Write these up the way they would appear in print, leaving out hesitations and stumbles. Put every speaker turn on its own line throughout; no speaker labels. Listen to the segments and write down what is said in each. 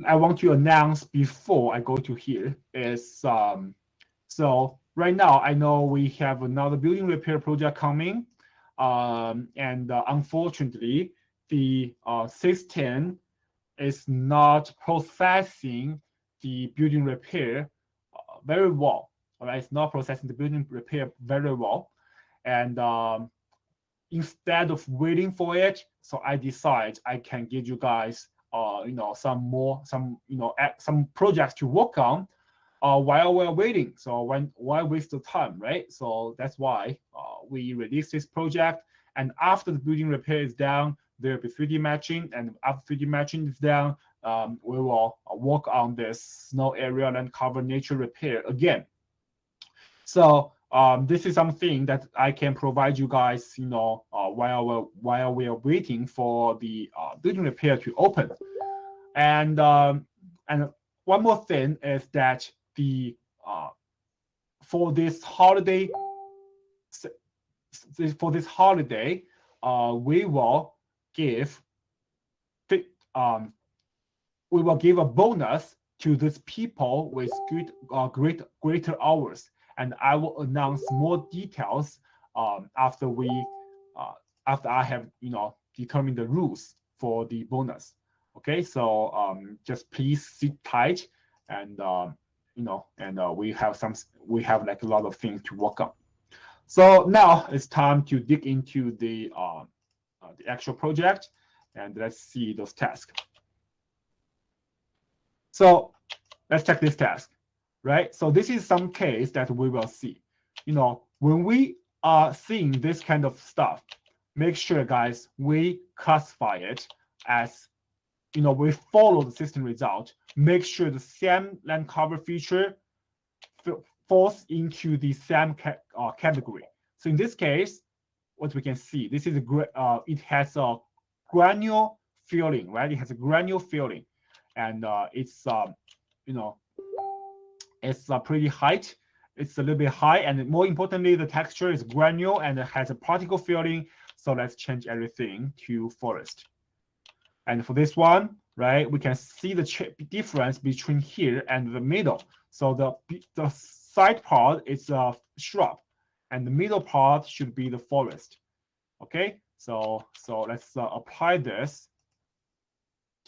I want to announce before I go to here is so right now I know we have another building repair project coming, and unfortunately the system is not processing the building repair very well. All right, it's not processing the building repair very well, and instead of waiting for it, so I decide I can give you guys, some projects to work on, while we're waiting. So why waste the time, right? So that's why we release this project. And after the building repair is done, there'll be 3D matching, and after 3D matching is done, we will work on this snow area and cover nature repair again. So this is something that I can provide you guys, while we are waiting for the building repair to open. And one more thing is that the for this holiday, we will give um, we will give a bonus to these people with greater hours, and I will announce more details after I have determined the rules for the bonus. Okay, so just please sit tight, and we have like a lot of things to work on. So now it's time to dig into the actual project, and let's see those tasks. So let's check this task, right? So this is some case that we will see. When we are seeing this kind of stuff, make sure, guys, we classify it as, we follow the system result. Make sure the SAM Landcover feature falls into the SAM category. So in this case, what we can see, this is it has a granular filling, right? It has a granular filling, and it's pretty height. It's a little bit high, and more importantly, the texture is granular and it has a particle filling. So let's change everything to forest. And for this one, right, we can see the difference between here and the middle. So the side part is a shrub, and the middle part should be the forest. Okay, so let's apply this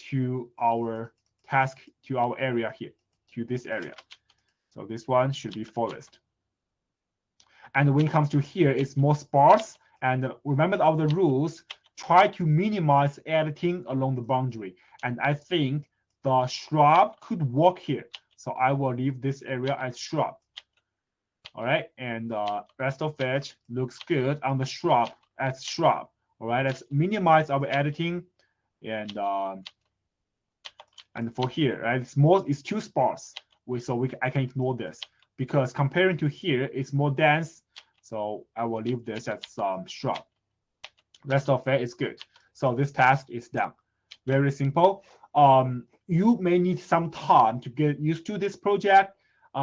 to our task, to our area here, to this area. So this one should be forest. And when it comes to here, it's more sparse. And remember all the rules, try to minimize editing along the boundary. And I think the shrub could work here. So I will leave this area as shrub. All right, and rest of it looks good on the shrub as shrub. All right, let's minimize our editing, and for here, right, it's too sparse. I can ignore this because comparing to here, it's more dense. So I will leave this as shrub. Rest of it is good. So this task is done. Very simple. You may need some time to get used to this project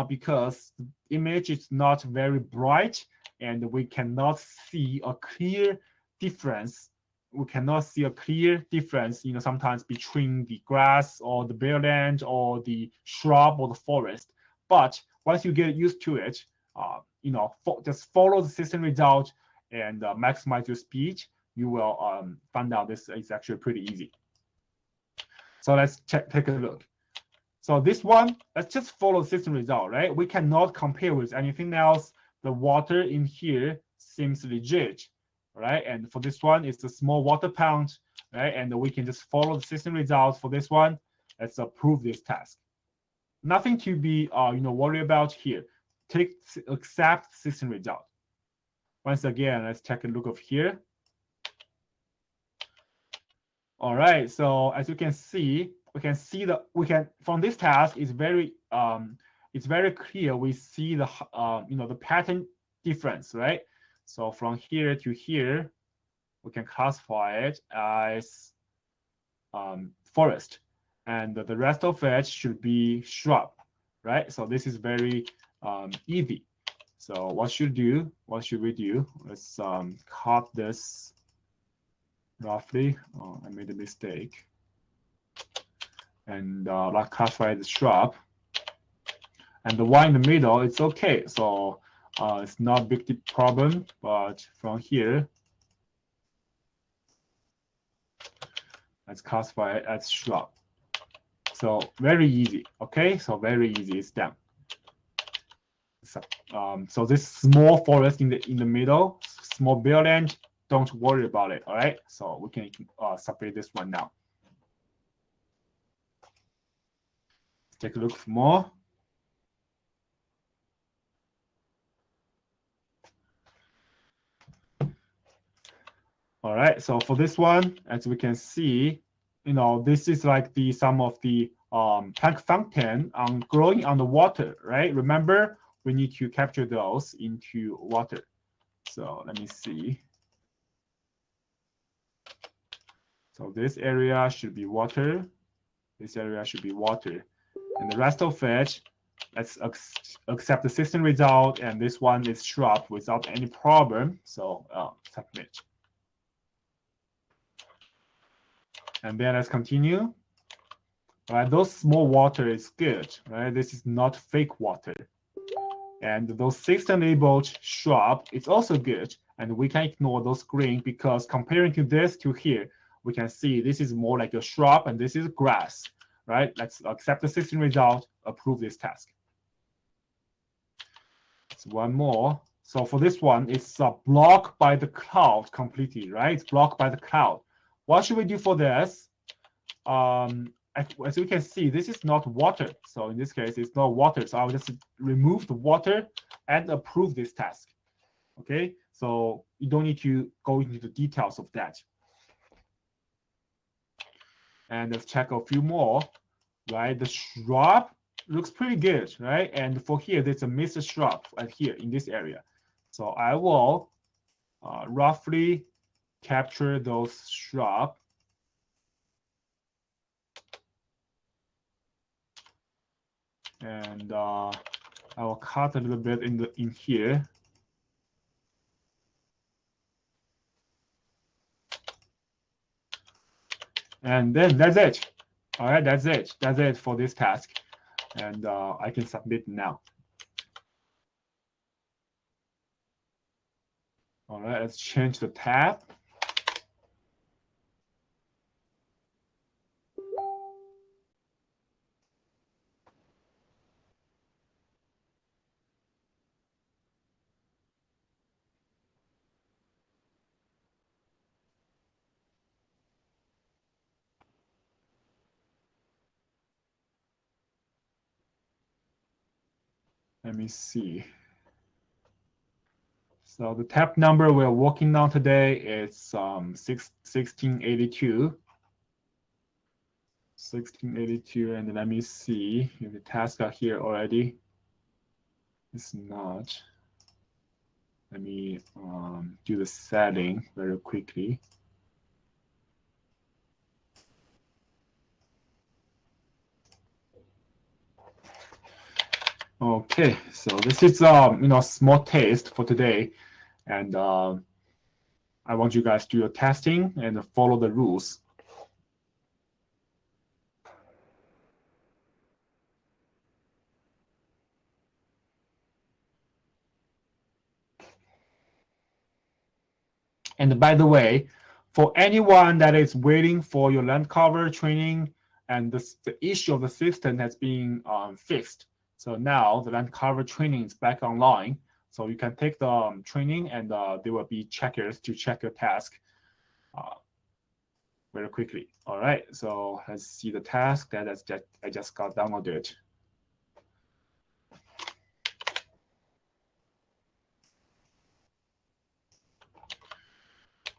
because the image is not very bright and we cannot see a clear difference. We cannot see a clear difference, sometimes between the grass or the bare land or the shrub or the forest. But once you get used to it, just follow the system result and maximize your speed. You will find out this is actually pretty easy. So let's take a look. So this one, let's just follow the system result, right? We cannot compare with anything else. The water in here seems legit, right? And for this one, it's a small water pond, right? And we can just follow the system results for this one. Let's approve this task. Nothing to be, worried about here. Accept system result. Once again, let's take a look of here. All right, so as you can see, from this task it's very clear. We see the the pattern difference, right? So from here to here, we can classify it as forest, and the rest of it should be shrub, right? So this is very easy. So what should we do? Let's cut this roughly. Oh, I made a mistake. and like classify the shrub. And the one in the middle, it's okay. So it's not a big problem, but from here, let's classify it as shrub. So very easy, okay? So very easy, it's done. So this small forest in the middle, small building, don't worry about it, all right? So we can separate this one now. Let's take a look for more. All right, so for this one, as we can see, this is like some of the tank fountain growing on the water, right? Remember, we need to capture those into water. So let me see. So this area should be water. This area should be water. And the rest of it, let's accept the system result. And this one is shrub without any problem. So submit. And then let's continue. All right, those small water is good, right? This is not fake water. And those system-labeled shrub is also good. And we can ignore those green because comparing to this to here, we can see this is more like a shrub and this is grass, right? Let's accept the system result, approve this task. It's one more. So for this one, it's blocked by the cloud completely, right? It's blocked by the cloud. What should we do for this? As we can see, this is not water. So in this case, it's not water. So I'll just remove the water and approve this task. Okay, so you don't need to go into the details of that. And let's check a few more, right? The shrub looks pretty good, right? And for here, there's a missed shrub right here in this area. So I will roughly capture those shrub. And I will cut a little bit in here. And then that's it. All right, that's it. That's it for this task. And I can submit now. All right, let's change the tab. Let me see. So the tab number we're working on today is 1682. 1682, and let me see if the tasks are here already. It's not. Let me do the setting very quickly. Okay, so this is small taste for today, and I want you guys to do your testing and follow the rules. And by the way, for anyone that is waiting for your Landcover training and the issue of the system has been fixed. So now the Landcover training is back online. So you can take the training and there will be checkers to check your task very quickly. All right, so let's see the task that I just got downloaded.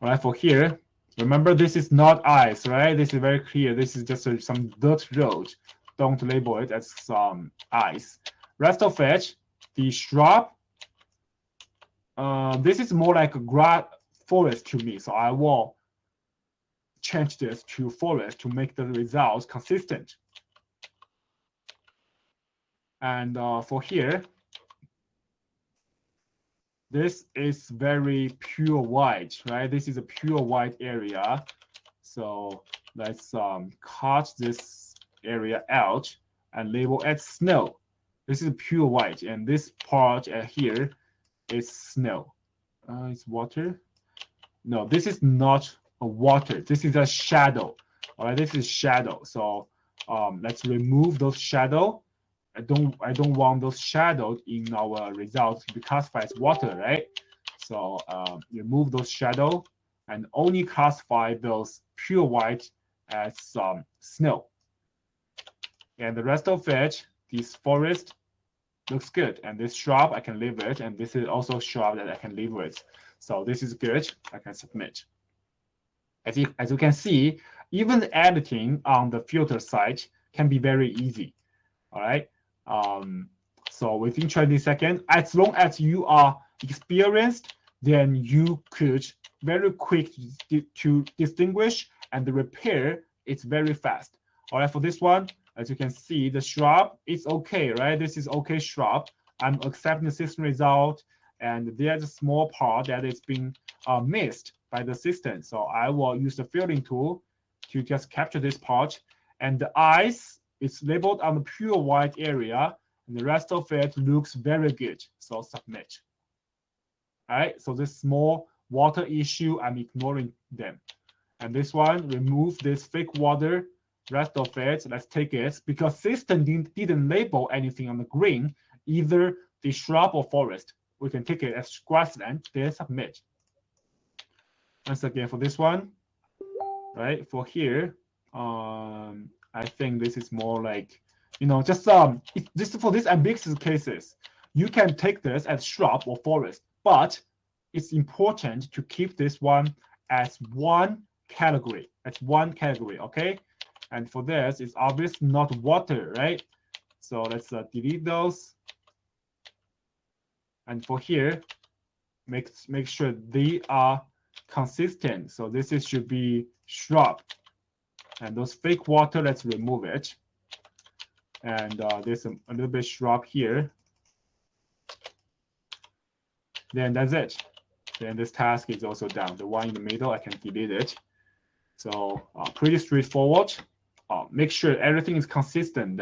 All right, for here, remember this is not ice, right? This is very clear. This is just some dirt road. Don't label it as some ice. Rest of it, the shrub, this is more like a grass forest to me. So I will change this to forest to make the results consistent. And for here, this is very pure white, right? This is a pure white area. So let's cut this area out and label as snow. This is pure white, and this part here is snow. It's water. No, this is not a water. This is a shadow. All right, this is shadow. So let's remove those shadow. I don't want those shadows in our results to be classified as water, right? So remove those shadow and only classify those pure white as snow. And the rest of it, this forest looks good. And this shrub, I can leave it. And this is also shrub that I can leave with. So this is good. I can submit. As you can see, even the editing on the filter side can be very easy. All right. So within 20 seconds, as long as you are experienced, then you could very quick to distinguish, and the repair is very fast. All right, for this one, as you can see, the shrub is okay, right? This is okay shrub. I'm accepting the system result, and there's a small part that is being missed by the system. So I will use the filtering tool to just capture this part, and the eyes is labeled on the pure white area, and the rest of it looks very good. So submit. All right, so this small water issue, I'm ignoring them. And this one, remove this fake water, rest of it, let's take it, because system didn't label anything on the green, either the shrub or forest. We can take it as grassland, then submit. Once again, for this one, right, for here, I think this is more like, just for these ambiguous cases, you can take this as shrub or forest, but it's important to keep this one as one category, okay? And for this, it's obvious not water, right? So let's delete those. And for here, make sure they are consistent. So this should be shrub. And those fake water, let's remove it. And there's a little bit shrub here. Then that's it. Then this task is also done. The one in the middle, I can delete it. So pretty straightforward. Make sure everything is consistent,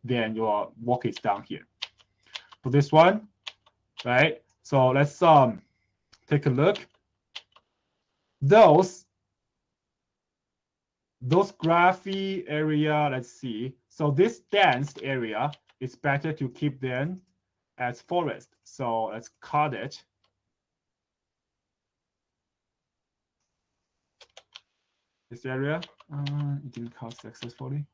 then your work is done here. For this one, right? So let's take a look. Those graphy area, let's see. So this dense area, it's better to keep them as forest. So let's cut it. This area, it didn't cut successfully.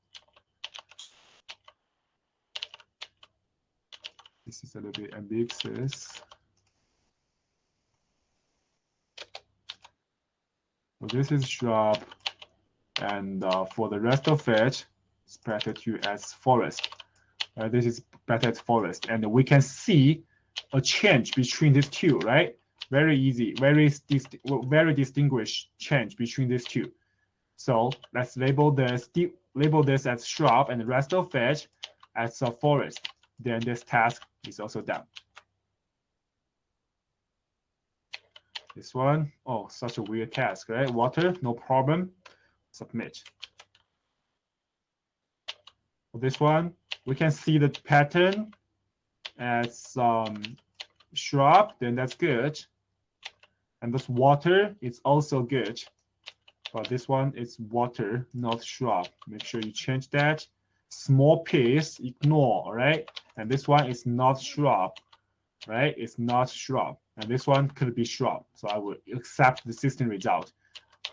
This is a little bit ambiguous. So this is shrub, and for the rest of it, it's better to as forest. This is better as forest, and we can see a change between these two, right? Very easy, very distinguished change between these two. So let's label this as shrub, and the rest of it as a forest. Then this task is also done. This one, oh, such a weird task, right? Water, no problem. Submit. For this one, we can see the pattern as shrub, then that's good. And this water is also good. But this one is water, not shrub. Make sure you change that. Small piece, ignore, all right? And this one is not shrub, right? It's not shrub. And this one could be shrub. So I will accept the system result.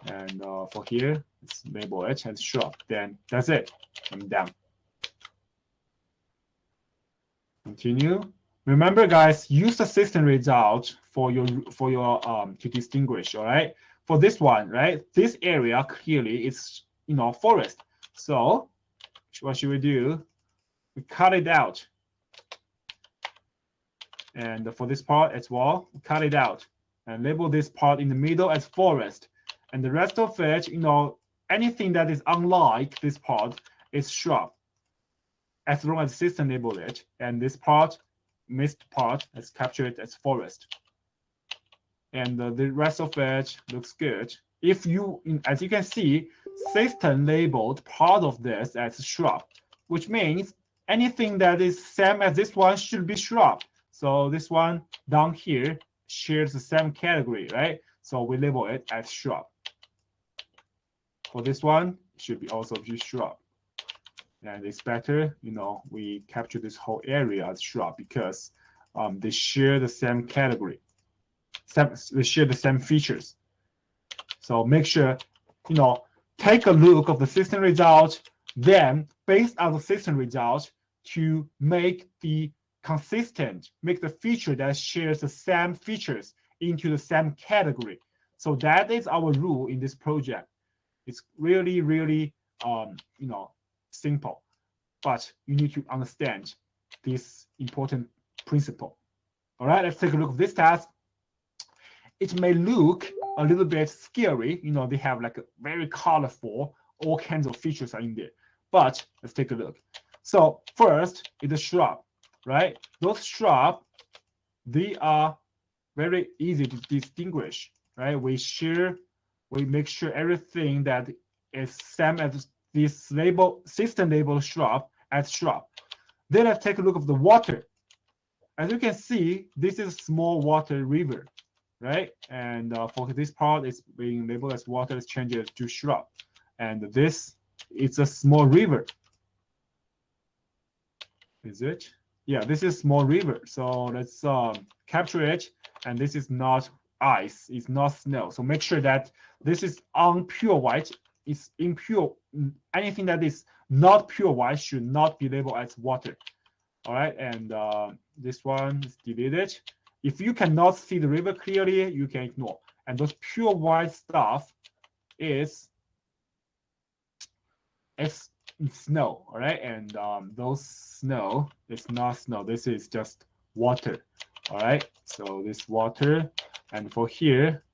And for here, let's label it as shrub. Then that's it. I'm done. Continue. Remember, guys, use the system result for your to distinguish, all right? For this one, right? This area clearly is, forest. So what should we do? We cut it out. And for this part as well, we cut it out and label this part in the middle as forest. And the rest of it, anything that is unlike this part is shrub. As long as the system label it. And this part, missed part, let's capture it as forest. And the rest of it looks good. If you, as you can see, system labeled part of this as shrub. which means anything that is same as this one should be shrub. So this one down here shares the same category, right? So we label it as shrub. For this one, it should be also be shrub. And it's better, we capture this whole area as shrub because they share the same category. They share the same features. So make sure, take a look of the system result, then based on the system result to make the consistent, make the feature that shares the same features into the same category. So that is our rule in this project. It's really, really, simple, but you need to understand this important principle. All right, let's take a look at this task. It may look a little bit scary. They have like a very colorful, all kinds of features are in there. But let's take a look. So first is the shrub, right? Those shrub, they are very easy to distinguish, right? We make sure everything that is same as this label, system label shrub as shrub. Then let's take a look at the water. As you can see, this is a small water river, right? And for this part, it's being labeled as water, it's changed to shrub. And this, it's a small river. Is it? Yeah, this is small river. So let's capture it. And this is not ice, it's not snow. So make sure that this is on pure white. It's impure. Anything that is not pure white should not be labeled as water. All right, and this one is deleted. If you cannot see the river clearly, you can ignore. And those pure white stuff is snow, all right? And those snow is not snow. This is just water, all right? So this water, and for here,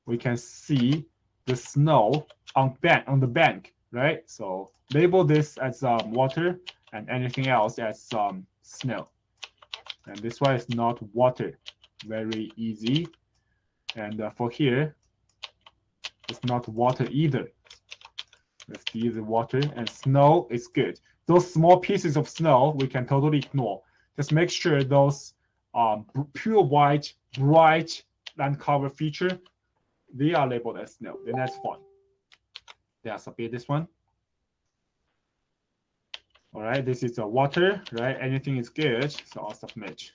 we can see the snow on the bank, right? So label this as water and anything else as snow. And this one is not water. Very easy. And for here, it's not water either. Let's use the water, and snow is good. Those small pieces of snow we can totally ignore. Just make sure those pure white, bright Landcover feature, they are labeled as snow. Then that's fine. Then I'll submit this one. All right, this is a water, right? Anything is good, so I'll submit.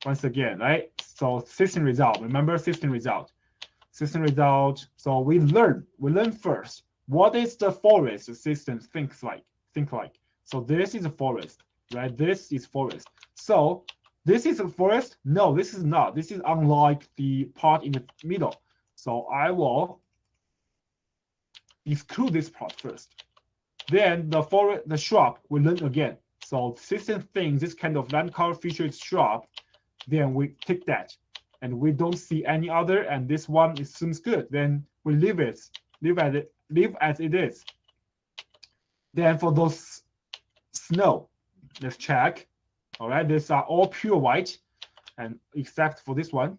Once again, right? So system result. Remember system result. System result. So we learn first. What is the forest the system think like? So this is a forest, right? This is forest. So this is a forest? No, this is not. This is unlike the part in the middle. So I will exclude this part first. Then the shrub we learn again. So system thinks this kind of Landcover feature is shrub. Then we take that, and we don't see any other. And this one seems good. Then we leave as it is. Then for those snow, let's check. All right, these are all pure white, and except for this one.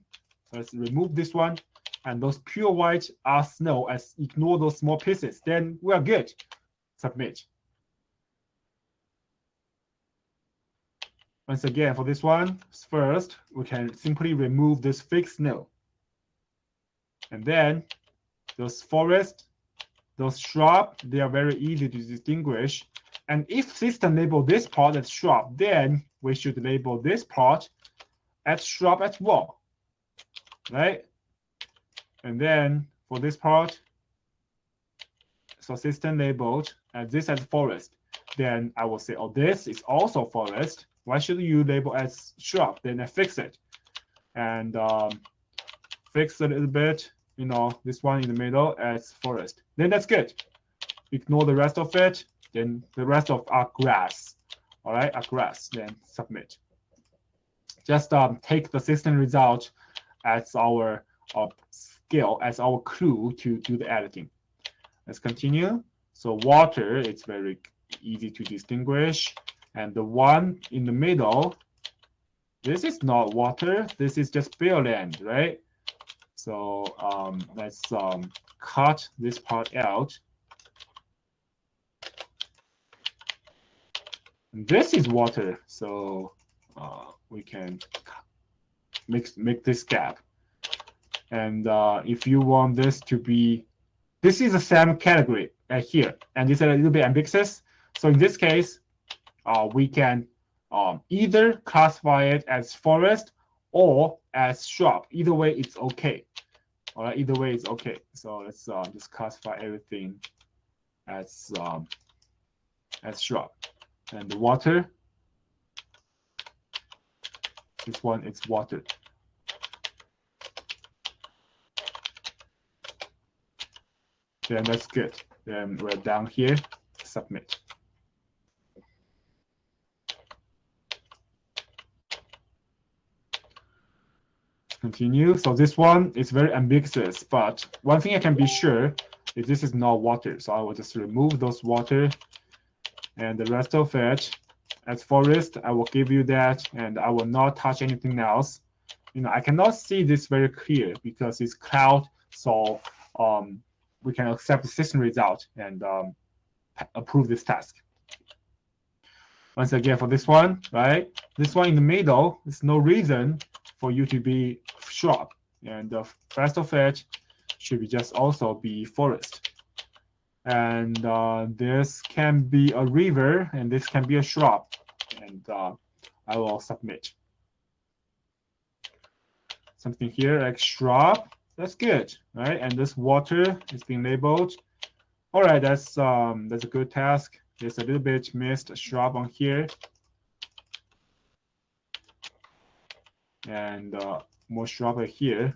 So let's remove this one, and those pure white are snow. As ignore those small pieces. Then we are good. Submit. Once again, for this one, first, we can simply remove this fake snow. And then those forest, those shrub, they are very easy to distinguish. And if system label this part as shrub, then we should label this part as shrub as well, right? And then for this part, so system labeled as this as forest. Then I will say, oh, this is also forest. Why should you label as shrub? Then I fix it. And fix a little bit, this one in the middle as forest. Then that's good. Ignore the rest of it. Then the rest of our grass. All right, our grass. Then submit. Just take the system result as our scale, as our clue to do the editing. Let's continue. So water, it's very easy to distinguish. And the one in the middle, this is not water. This is just bare land, right? So let's cut this part out. This is water, so we can make this gap. And if you want this to be, this is the same category here, and it's a little bit ambiguous. So in this case, we can either classify it as forest or as shrub. Either way, it's okay. All right, either way, it's okay. So let's just classify everything as shrub. And the water, this one is water. Then that's good. Then we're down here, submit. Continue. So this one is very ambiguous, but one thing I can be sure is this is not water. So I will just remove those water, and the rest of it as forest, I will give you that, and I will not touch anything else. You know, I cannot see this very clear because it's cloud. So we can accept the system result and approve this task. Once again, for this one, right? This one in the middle, there's no reason for you to be shrub, and the rest of it should be just also be forest. And this can be a river, and this can be a shrub, and I will submit. Something here like shrub, that's good, right? And this water is being labeled. All right, that's a good task. There's a little bit missed shrub on here. And more shrub here.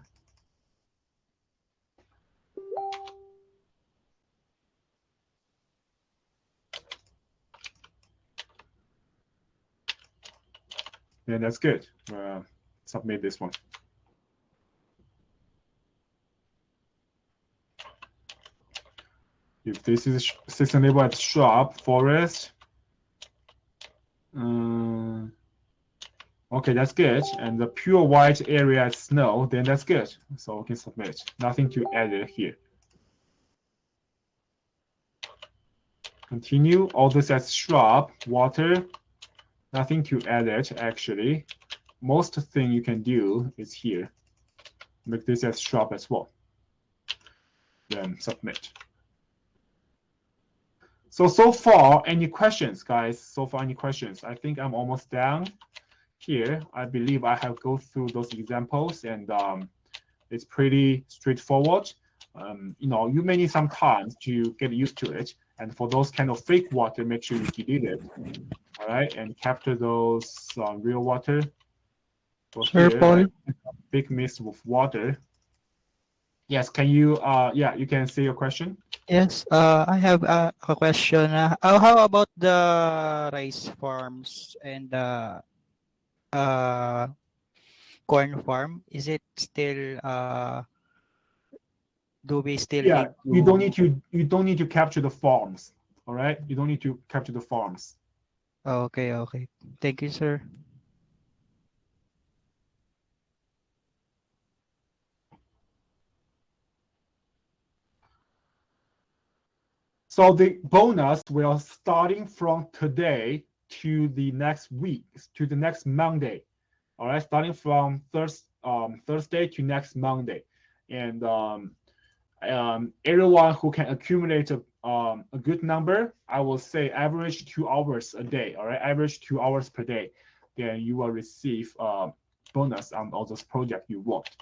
Yeah, that's good. Submit this one. If this is system label as shrub, forest. Okay, that's good. And the pure white area is snow, then that's good. So we can submit. Nothing to add here. Continue. All this as shrub, water. Nothing to add it, actually. Most thing you can do is here. Make this as shrub as well. Then submit. So far, any questions, guys? So far, any questions? I think I'm almost done here. I believe I have go through those examples, and it's pretty straightforward. You know, you may need some time to get used to it. And for those kind of fake water, make sure you delete it. All right, and capture those real water.
Sir Paul.
Big mist with water. Yes, can you? Yeah, you can say your question.
Yes, I have a question. How about the rice farms and corn farm? Is it still do we still
Yeah,
need to...
you don't need to capture the farms. All right, you don't need to capture the farms.
Okay, okay. Thank you, sir.
So the bonus will starting from today to the next week, to the next Monday. All right, starting from Thursday to next Monday, and everyone who can accumulate a good number, I will say average 2 hours a day. All right, average 2 hours per day, then you will receive bonus on all those projects you worked.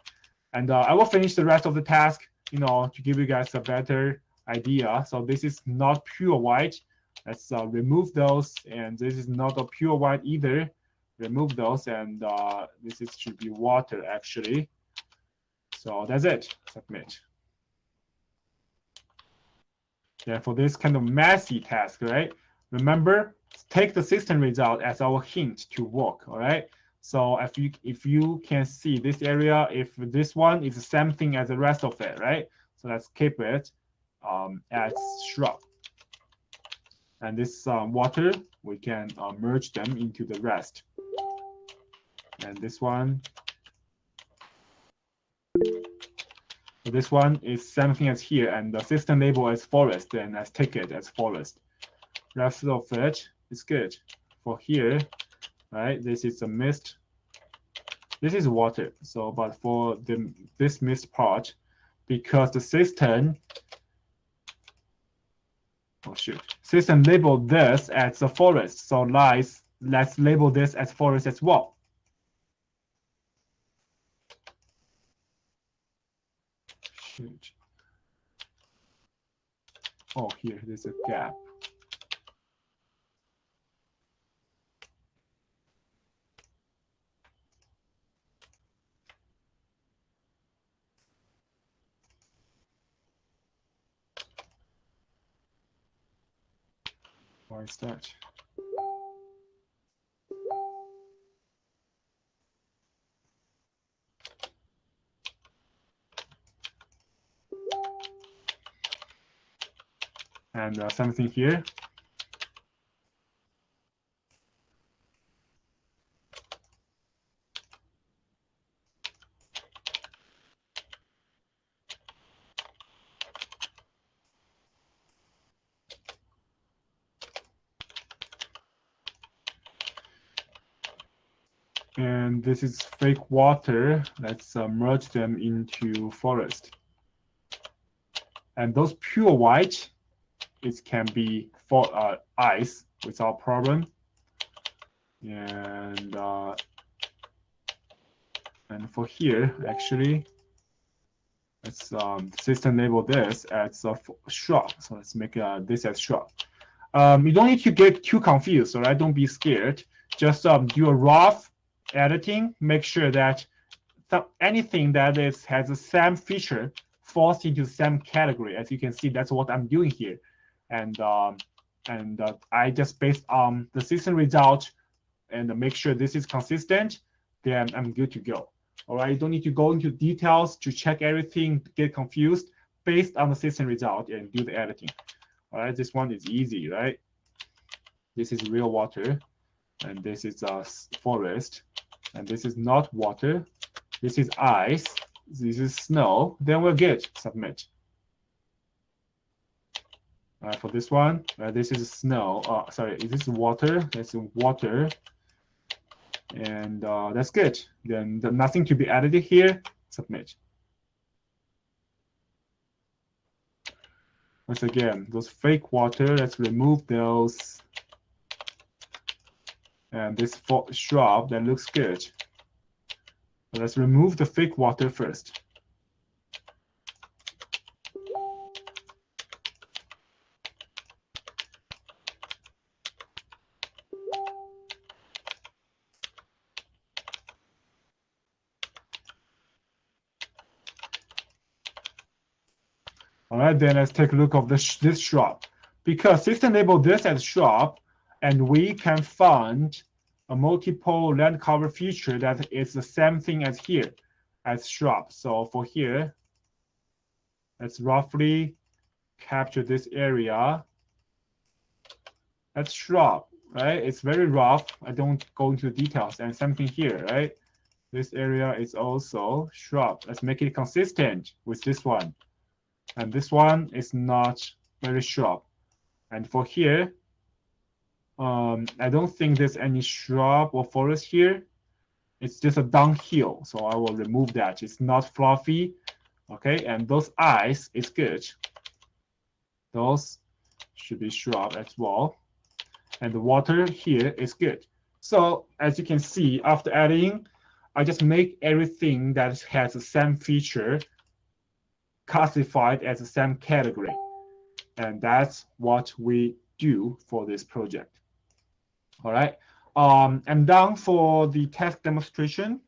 And I will finish the rest of the task, you know, to give you guys a better idea. So this is not pure white. Let's remove those, and this is not a pure white either. Remove those, and this should be water actually. So that's it. Submit. Yeah, for this kind of messy task, right? Remember, take the system result as our hint to work. All right. So if you can see this area, if this one is the same thing as the rest of it, right? So let's keep it as shrub. And this water, we can merge them into the rest. And this one, so this one is same thing as here, and the system label as forest, then let's take it as forest. Rest of it is good. for here, right? This is a mist. This is water. So, but for this mist part, because the system, oh shoot, system labeled this as a forest. So let's label this as forest as well. Shoot. Oh, here, there's a gap. Why is that? And something here. And this is fake water. Let's merge them into forest. And those pure white, it can be for ice without problem. And for here, actually, let's system label this as a shrub. So let's make this as shrub. You don't need to get too confused, all right? Don't be scared. Just do a rough editing. Make sure that anything that has the same feature falls into the same category. As you can see, that's what I'm doing here. And I just based on the system result and make sure this is consistent, then I'm good to go. All right, you don't need to go into details to check everything, get confused based on the system result and do the editing. All right, this one is easy, right? This is real water, and this is a forest, and this is not water. This is ice. This is snow. Then we're good. Submit. For this one, this is snow. Sorry, this is water. That's water. And that's good. Then nothing to be added here. Submit. Once again, those fake water, let's remove those. And this shrub, that looks good. So let's remove the fake water first. All right, then let's take a look of this shrub. Because system labeled this as shrub, and we can find a multiple land cover feature that is the same thing as here, as shrub. So for here, let's roughly capture this area. That's shrub, right? It's very rough. I don't go into the details. And something here, right? This area is also shrub. Let's make it consistent with this one. And this one is not very shrub. And for here, I don't think there's any shrub or forest here. It's just a downhill, so I will remove that. It's not fluffy, okay? And those eyes is good. Those should be shrub as well. And the water here is good. So as you can see, after adding, I just make everything that has the same feature classified as the same category. And that's what we do for this project. All right, I'm done for the test demonstration.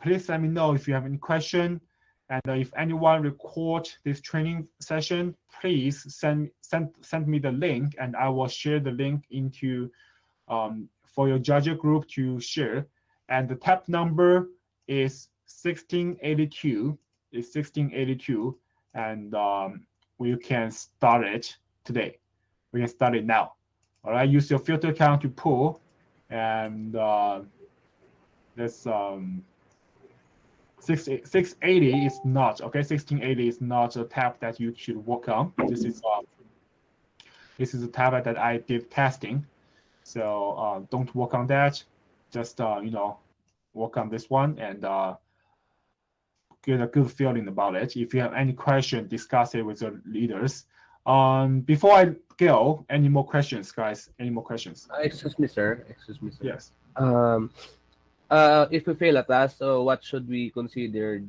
Please let me know if you have any question. And if anyone record this training session, please send me the link, and I will share the link into for your judge group to share. And the tab number is 1682. It's 1682, and we can start it today. We can start it now. All right, use your filter count to pull, and this 680 is not okay. 1680 is not a tab that you should work on. This is a tab that I did testing. So don't work on that. Just work on this one and get a good feeling about it. If you have any question, discuss it with your leaders. Before I go, any more questions, guys? Any more questions?
Excuse me, sir. Excuse me, sir.
Yes.
Um, if we fail a task, so what should we consider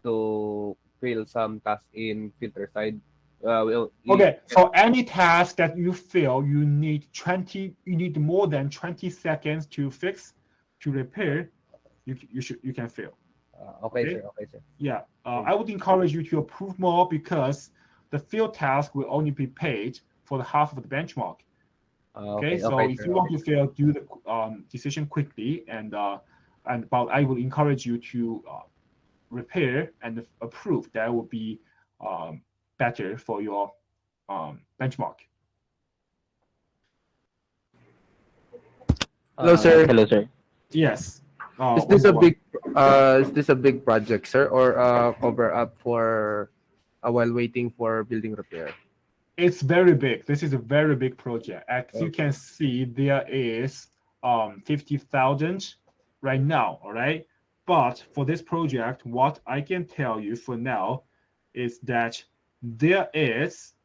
to fail some task in filter side?
Okay, so any task that you fail, you need more than 20 seconds to fix, to repair, you can fail.
Okay, sir. Okay, sir.
Yeah, I would encourage you to approve more because the field task will only be paid for the half of the benchmark. Okay, so
okay,
if
sir.
you want to fail, do the decision quickly, but I will encourage you to repair and approve. That will be better for your benchmark.
Hello, sir.
Hello, sir.
Yes.
Is this a big project, sir, or cover up for while waiting for building repair?
It's very big. This is a very big project. As you can see, there is 50,000 right now, all right? But for this project, what I can tell you for now is that so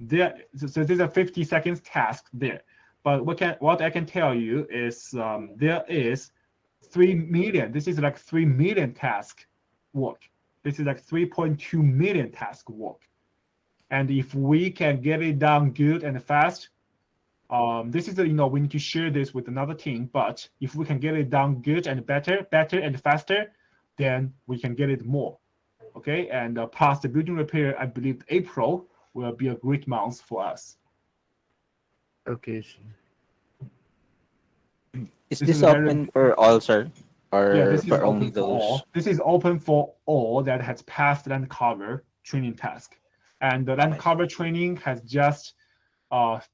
there's a 50 seconds task there. But what I can tell you is there is 3 million. This is like 3 million task work. This is like 3.2 million task work. And if we can get it done good and fast, this is we need to share this with another team. But if we can get it done good and better and faster, then we can get it more. Okay, and plus the building repair, I believe April will be a great month for us.
Okay, sir.
Is this open for all, sir? Or
Yeah, this is
for only
open for
those?
all. This is open for all that has passed Landcover training task. And the Landcover training has just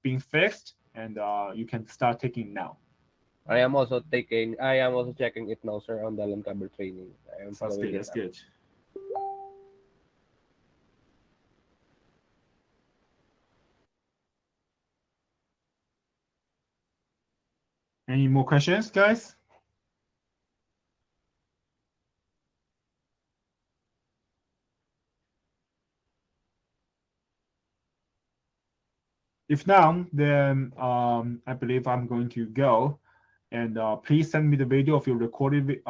been fixed, and you can start taking now.
I am also checking it now, sir, on the Landcover training. I am
Sounds
following
good.
it
That's
up.
good. Any more questions, guys? If not, then I believe I'm going to go. And please send me the video of your recorded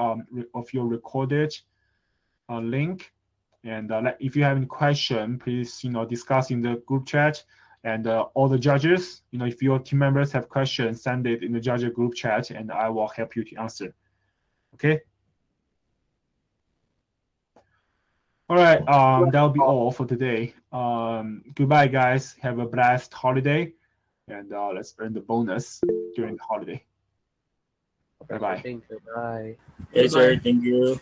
link. And if you have any question, please discuss in the group chat. And all the judges, if your team members have questions, send it in the judge group chat, and I will help you to answer. Okay. All right. That'll be all for today. Goodbye, guys. Have a blessed holiday, and let's earn the bonus during the holiday. Bye bye.
Thank you. Bye.
Yes, sir. Thank you.